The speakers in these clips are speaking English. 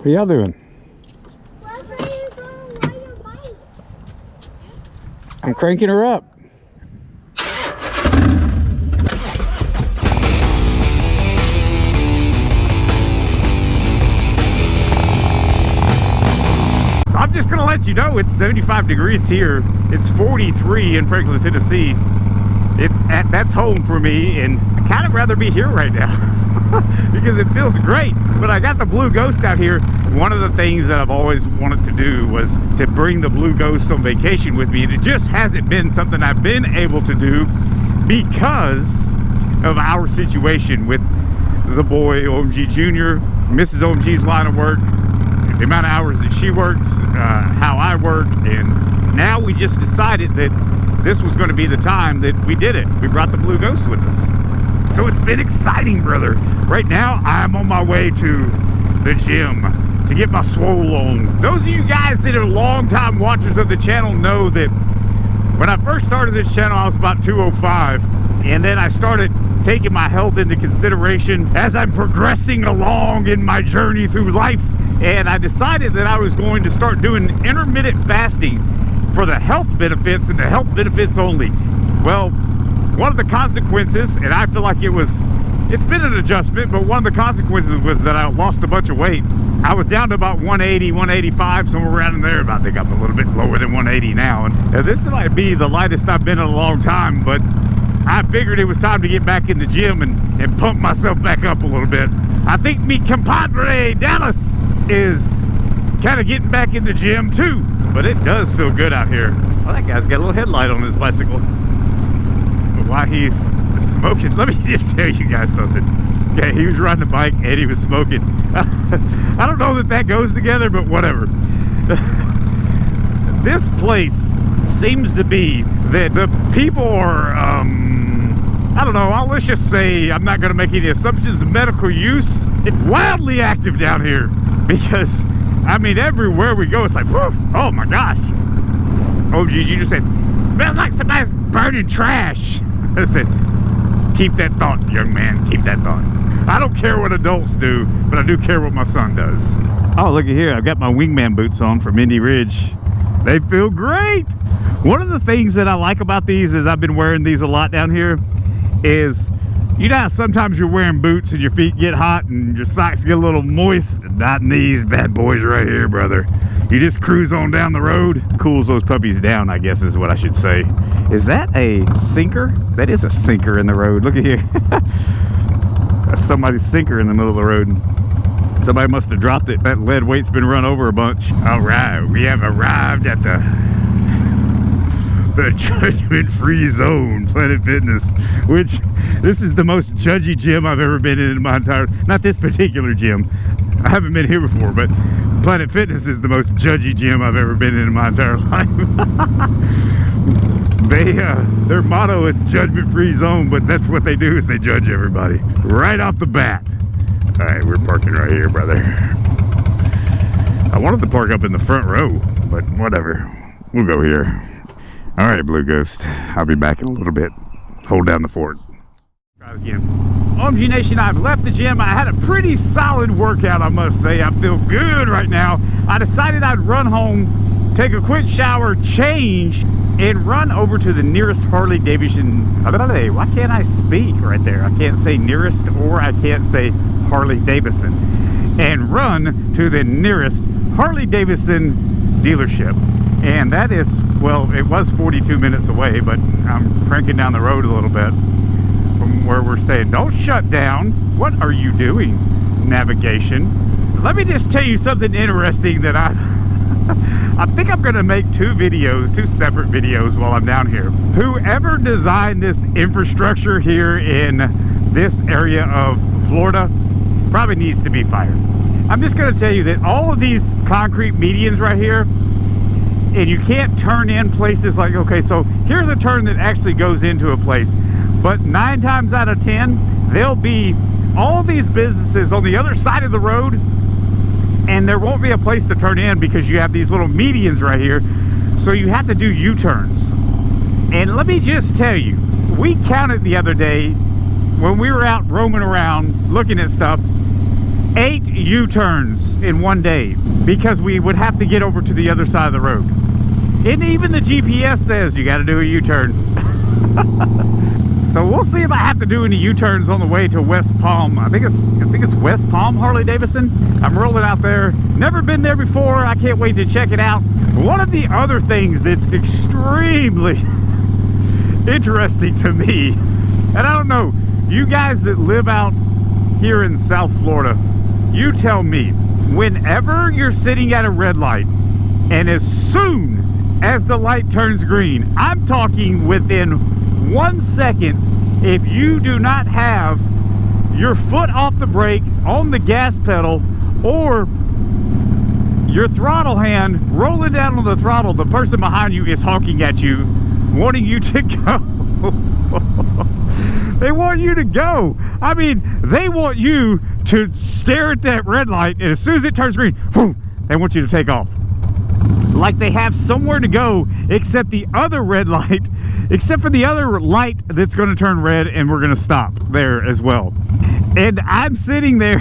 What are y'all doing? I'm cranking her up. So I'm just gonna let you know it's 75 degrees here. It's 43 in Franklin, Tennessee. That's home for me, and I kind of rather be here right now because it feels great. But I got the Blue Ghost out here. One of the things that I've always wanted to do was to bring the Blue Ghost on vacation with me, and it just hasn't been something I've been able to do because of our situation with the boy OMG Jr., Mrs. OMG's line of work, the amount of hours that she works, how I work, and now we just decided that this was going to be the time that we did it. We brought the Blue Ghost with us. So it's been exciting, brother. Right now, I'm on my way to the gym to get my swole on. Those of you guys that are longtime watchers of the channel know that when I first started this channel, I was about 205. And then I started taking my health into consideration as I'm progressing along in my journey through life. And I decided that I was going to start doing intermittent fasting for the health benefits and the health benefits only. Well, one of the consequences, and I feel like it's been an adjustment, but one of the consequences was that I lost a bunch of weight. I was down to about 180, 185, somewhere around in there. I think I'm a little bit lower than 180 now. And this might be the lightest I've been in a long time, but I figured it was time to get back in the gym and pump myself back up a little bit. I think me compadre Dallas is kind of getting back in the gym too, but it does feel good out here. Well, that guy's got a little headlight on his bicycle. But while he's smoking, let me just tell you guys something. Yeah, he was riding a bike and he was smoking. I don't know that that goes together, but whatever. This place seems to be that the people are, I don't know, let's just say, I'm not going to make any assumptions of medical use. It's wildly active down here because, I mean, everywhere we go, it's like, woof, oh my gosh. OMG, you just said, smells like somebody's burning trash. I said, keep that thought, young man, keep that thought. I don't care what adults do, but I do care what my son does. Oh, look at here, I've got my wingman boots on from Indy Ridge. They feel great. One of the things that I like about these is I've been wearing these a lot down here is, you know how sometimes you're wearing boots and your feet get hot and your socks get a little moist? Not in these bad boys right here, brother. You just cruise on down the road. Cools those puppies down, I guess is what I should say. Is that a sinker? That is a sinker in the road. Look at here. That's somebody's sinker in the middle of the road. Somebody must have dropped it. That lead weight's been run over a bunch. All right, we have arrived at the judgment-free zone, Planet Fitness, which this is the most judgy gym I've ever been in my entire, not this particular gym. I haven't been here before, but Planet Fitness is the most judgy gym I've ever been in my entire life. Their motto is judgment-free zone, but that's what they do is they judge everybody right off the bat. All right, we're parking right here, brother. I wanted to park up in the front row, but whatever. We'll go here. All right, Blue Ghost. I'll be back in a little bit. Hold down the fort. Try it again. OMG Nation, I've left the gym. I had a pretty solid workout, I must say. I feel good right now. I decided I'd run home, take a quick shower, change, and run over to the nearest Harley Davidson. Why can't I speak right there? I can't say nearest, or I can't say Harley Davidson. And run to the nearest Harley Davidson dealership. And that is, well, it was 42 minutes away, but I'm cranking down the road a little bit from where we're staying. Don't shut down. What are you doing, navigation? Let me just tell you something interesting that I think I'm going to make two separate videos while I'm down here. Whoever designed this infrastructure here in this area of Florida probably needs to be fired. I'm just going to tell you that all of these concrete medians right here, and you can't turn in places like, okay, so here's a turn that actually goes into a place, but 9 times out of 10, there'll be all these businesses on the other side of the road, and there won't be a place to turn in because you have these little medians right here, so you have to do U-turns. And let me just tell you, we counted the other day when we were out roaming around looking at stuff, 8 U-turns in one day because we would have to get over to the other side of the road. And even the GPS says you got to do a U-turn. So we'll see if I have to do any U-turns on the way to West Palm. I think it's West Palm, Harley Davidson. I'm rolling out there. Never been there before. I can't wait to check it out. One of the other things that's extremely interesting to me, and I don't know, you guys that live out here in South Florida, you tell me, whenever you're sitting at a red light, and as soon as the light turns green, I'm talking within 1 second, if you do not have your foot off the brake on the gas pedal or your throttle hand rolling down on the throttle, the person behind you is honking at you, wanting you to go. They want you to go. I mean, they want you to stare at that red light, and as soon as it turns green, whoo, they want you to take off. Like they have somewhere to go except the other red light, except for the other light that's going to turn red, and we're going to stop there as well. And I'm sitting there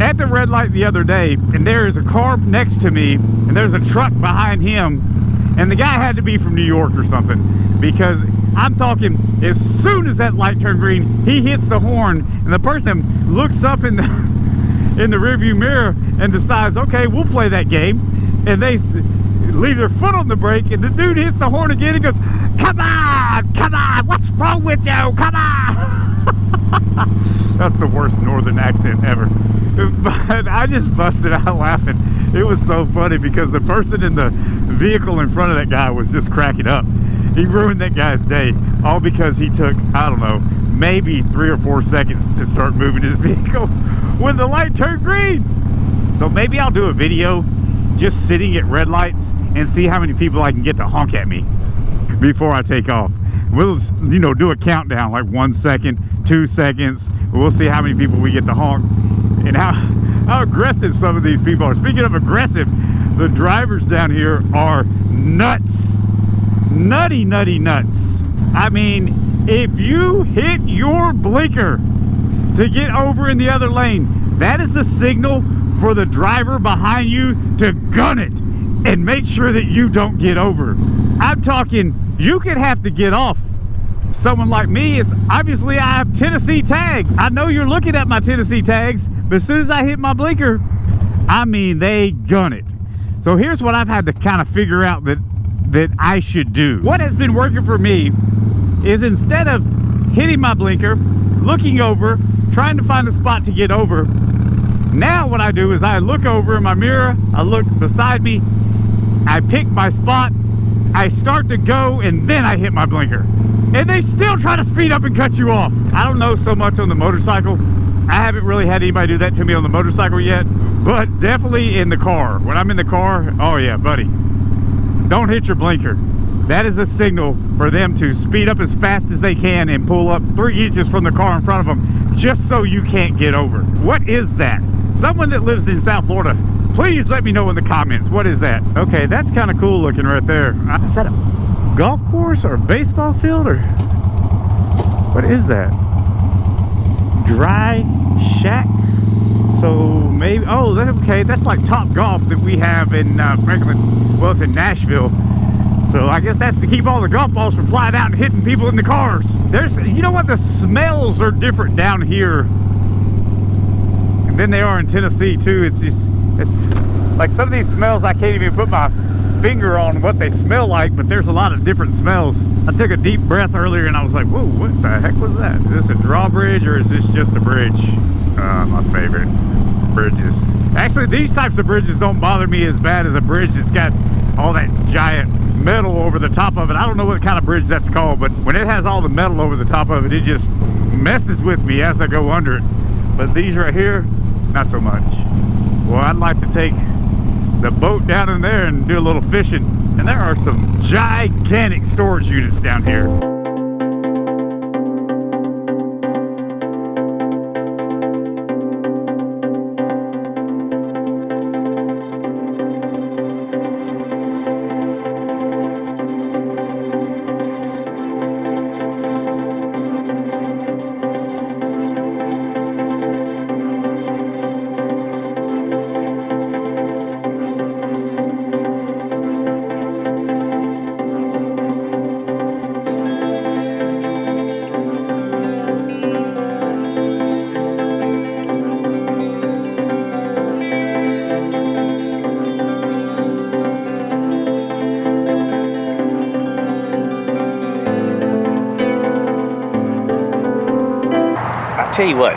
at the red light the other day, and there is a car next to me, and there's a truck behind him, and the guy had to be from New York or something, because I'm talking, as soon as that light turned green, he hits the horn, and the person looks up in the rearview mirror and decides, okay, we'll play that game. And they leave their foot on the brake, and the dude hits the horn again and goes, come on, what's wrong with you, come on. That's the worst northern accent ever. But I just busted out laughing. It was so funny because the person in the vehicle in front of that guy was just cracking up. He ruined that guy's day, all because he took, I don't know, maybe 3 or 4 seconds to start moving his vehicle when the light turned green. So maybe I'll do a video just sitting at red lights and see how many people I can get to honk at me before I take off. We'll, you know, do a countdown, like 1 second, 2 seconds. We'll see how many people we get to honk and how aggressive some of these people are. Speaking of aggressive, the drivers down here are nuts. Nutty nuts. I mean, if you hit your blinker to get over in the other lane, that is the signal for the driver behind you to gun it and make sure that you don't get over. I'm talking, you could have to get off. Someone like me, it's obviously I have Tennessee tag. I know you're looking at my Tennessee tags, but as soon as I hit my blinker, I mean, they gun it. So here's what I've had to kind of figure out that I should do. What has been working for me is, instead of hitting my blinker, looking over, trying to find a spot to get over, now what I do is I look over in my mirror, I look beside me, I pick my spot, I start to go, and then I hit my blinker. And they still try to speed up and cut you off. I don't know so much on the motorcycle. I haven't really had anybody do that to me on the motorcycle yet, but definitely in the car. When I'm in the car, oh yeah, buddy, don't hit your blinker. That is a signal for them to speed up as fast as they can and pull up 3 inches from the car in front of them, just so you can't get over. What is that? Someone that lives in South Florida, please let me know in the comments. What is that? Okay, that's kind of cool looking right there. Is that a golf course or a baseball field, or what is that? Dry shack? So maybe, oh, that's okay. That's like Top Golf that we have in Franklin. Well, it's in Nashville. So I guess that's to keep all the golf balls from flying out and hitting people in the cars. There's, you know what, the smells are different down here than they are in Tennessee too. It's like some of these smells I can't even put my finger on what they smell like, but there's a lot of different smells. I took a deep breath earlier and I was like, whoa, what the heck was that? Is this a drawbridge or is this just a bridge? My favorite bridges. Actually, these types of bridges don't bother me as bad as a bridge that's got all that giant metal over the top of it. I don't know what kind of bridge that's called, but when it has all the metal over the top of it, it just messes with me as I go under it. But these right here, not so much. Well, I'd like to take the boat down in there and do a little fishing. And there are some gigantic storage units down here. tell you what,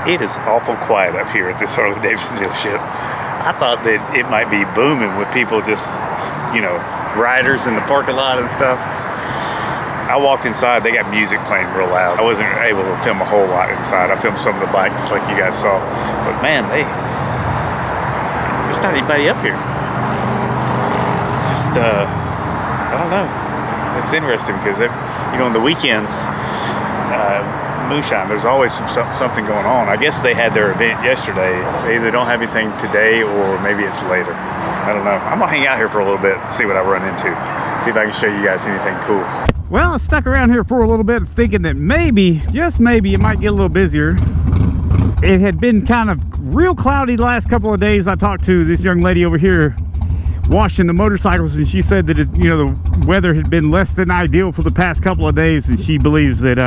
it is awful quiet up here at this Harley Davidson dealership. I thought that it might be booming with people just, you know, riders in the parking lot and stuff. I walked inside, they got music playing real loud. I wasn't able to film a whole lot inside. I filmed some of the bikes like you guys saw. But man, there's not anybody up here. It's just, I don't know. It's interesting because, you know, on the weekends, moonshine, there's always something going on. I guess they had their event yesterday. They either don't have anything today or maybe it's later. I don't know. I'm gonna hang out here for a little bit and see what I run into. See if I can show you guys anything cool. Well, I stuck around here for a little bit thinking that maybe, just maybe, it might get a little busier. It had been kind of real cloudy the last couple of days. I talked to this young lady over here washing the motorcycles, and she said that you know, the weather had been less than ideal for the past couple of days, and she believes that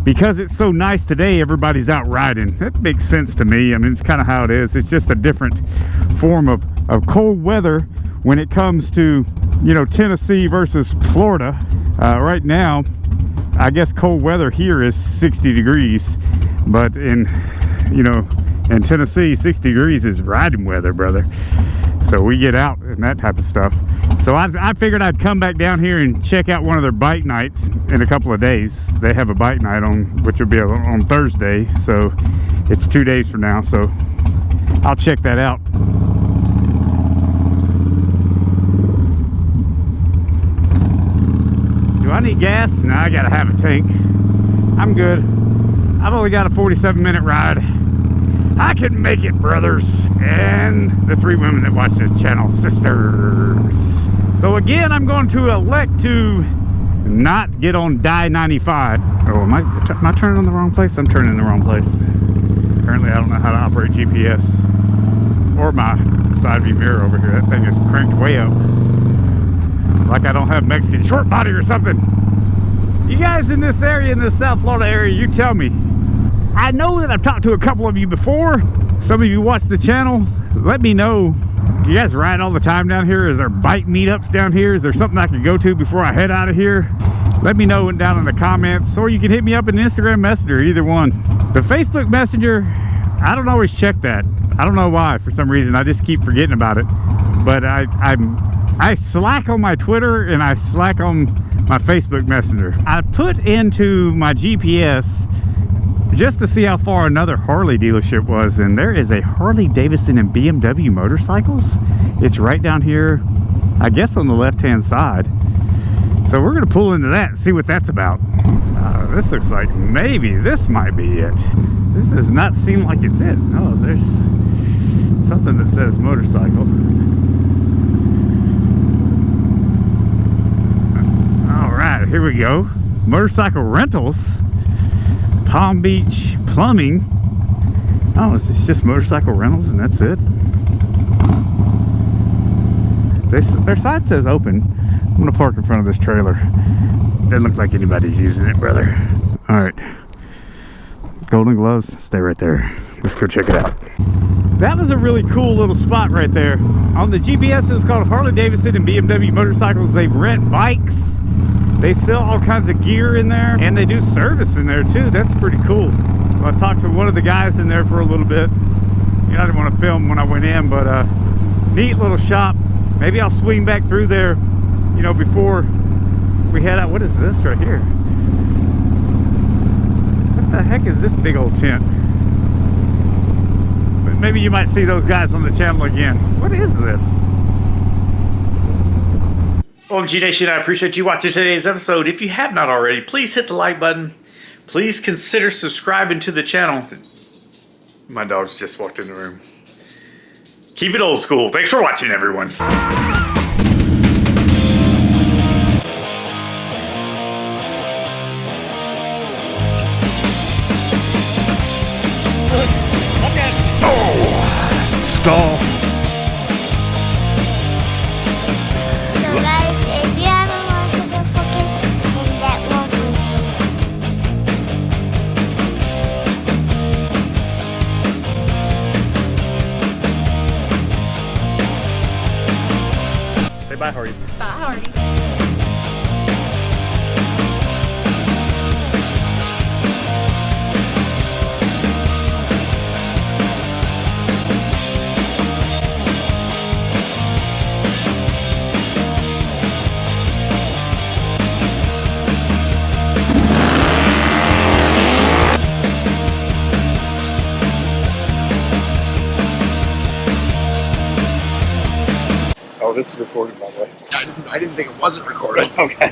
because it's so nice today, everybody's out riding. That makes sense to me. I mean, it's kind of how it is. It's just a different form of cold weather when it comes to, you know, Tennessee versus Florida. Right now, I guess cold weather here is 60 degrees, but in Tennessee, 60 degrees is riding weather, brother. So we get out and that type of stuff. So I figured I'd come back down here and check out one of their bike nights in a couple of days. They have a bike night on, which will be on Thursday. So it's 2 days from now. So I'll check that out. Do I need gas? No, I gotta have a tank. I'm good. I've only got a 47-minute ride. I can make it, brothers. And the 3 women that watch this channel, sisters. So again, I'm going to elect to not get on Die-95. Oh, am I turning on the wrong place? I'm turning in the wrong place. Apparently, I don't know how to operate GPS. Or my side view mirror over here. That thing is cranked way up. Like I don't have Mexican short body or something. You guys in this area, in this South Florida area, you tell me. I know that I've talked to a couple of you before. Some of you watch the channel. Let me know. Do you guys ride all the time down here? Is there bike meetups down here? Is there something I could go to before I head out of here? Let me know down in the comments, or you can hit me up in Instagram Messenger, either one. The Facebook Messenger, I don't always check that. I don't know why. For some reason, I just keep forgetting about it. But I slack on my Twitter and I slack on my Facebook Messenger. I put into my GPS just to see how far another Harley dealership was, and there is a Harley Davidson and BMW motorcycles. It's right down here, I guess on the left-hand side. So we're gonna pull into that and see what that's about. This looks like maybe this might be it. This does not seem like it's it. Oh, there's something that says motorcycle. All right, here we go. Motorcycle rentals. Palm Beach Plumbing. Oh, it's just motorcycle rentals and that's it. Their sign says open. I'm gonna park in front of this trailer. Doesn't look like anybody's using it, brother. All right, Golden Gloves, stay right there. Let's go check it out. That was a really cool little spot right there. On the GPS, it's called Harley Davidson and BMW motorcycles. They rent bikes. They sell all kinds of gear in there, and they do service in there too. That's pretty cool. So I talked to one of the guys in there for a little bit. You know, I didn't want to film when I went in, but neat little shop. Maybe I'll swing back through there, you know, before we head out. What is this right here? What the heck is this big old tent? But maybe you might see those guys on the channel again. What is this? OMG Nation, I appreciate you watching today's episode. If you have not already, please hit the like button. Please consider subscribing to the channel. My dog's just walked in the room. Keep it old school. Thanks for watching, everyone. Oh, stall. Bye, Harley. Bye, Harley. this is recorded, by the way. I didn't think it wasn't recorded. Okay.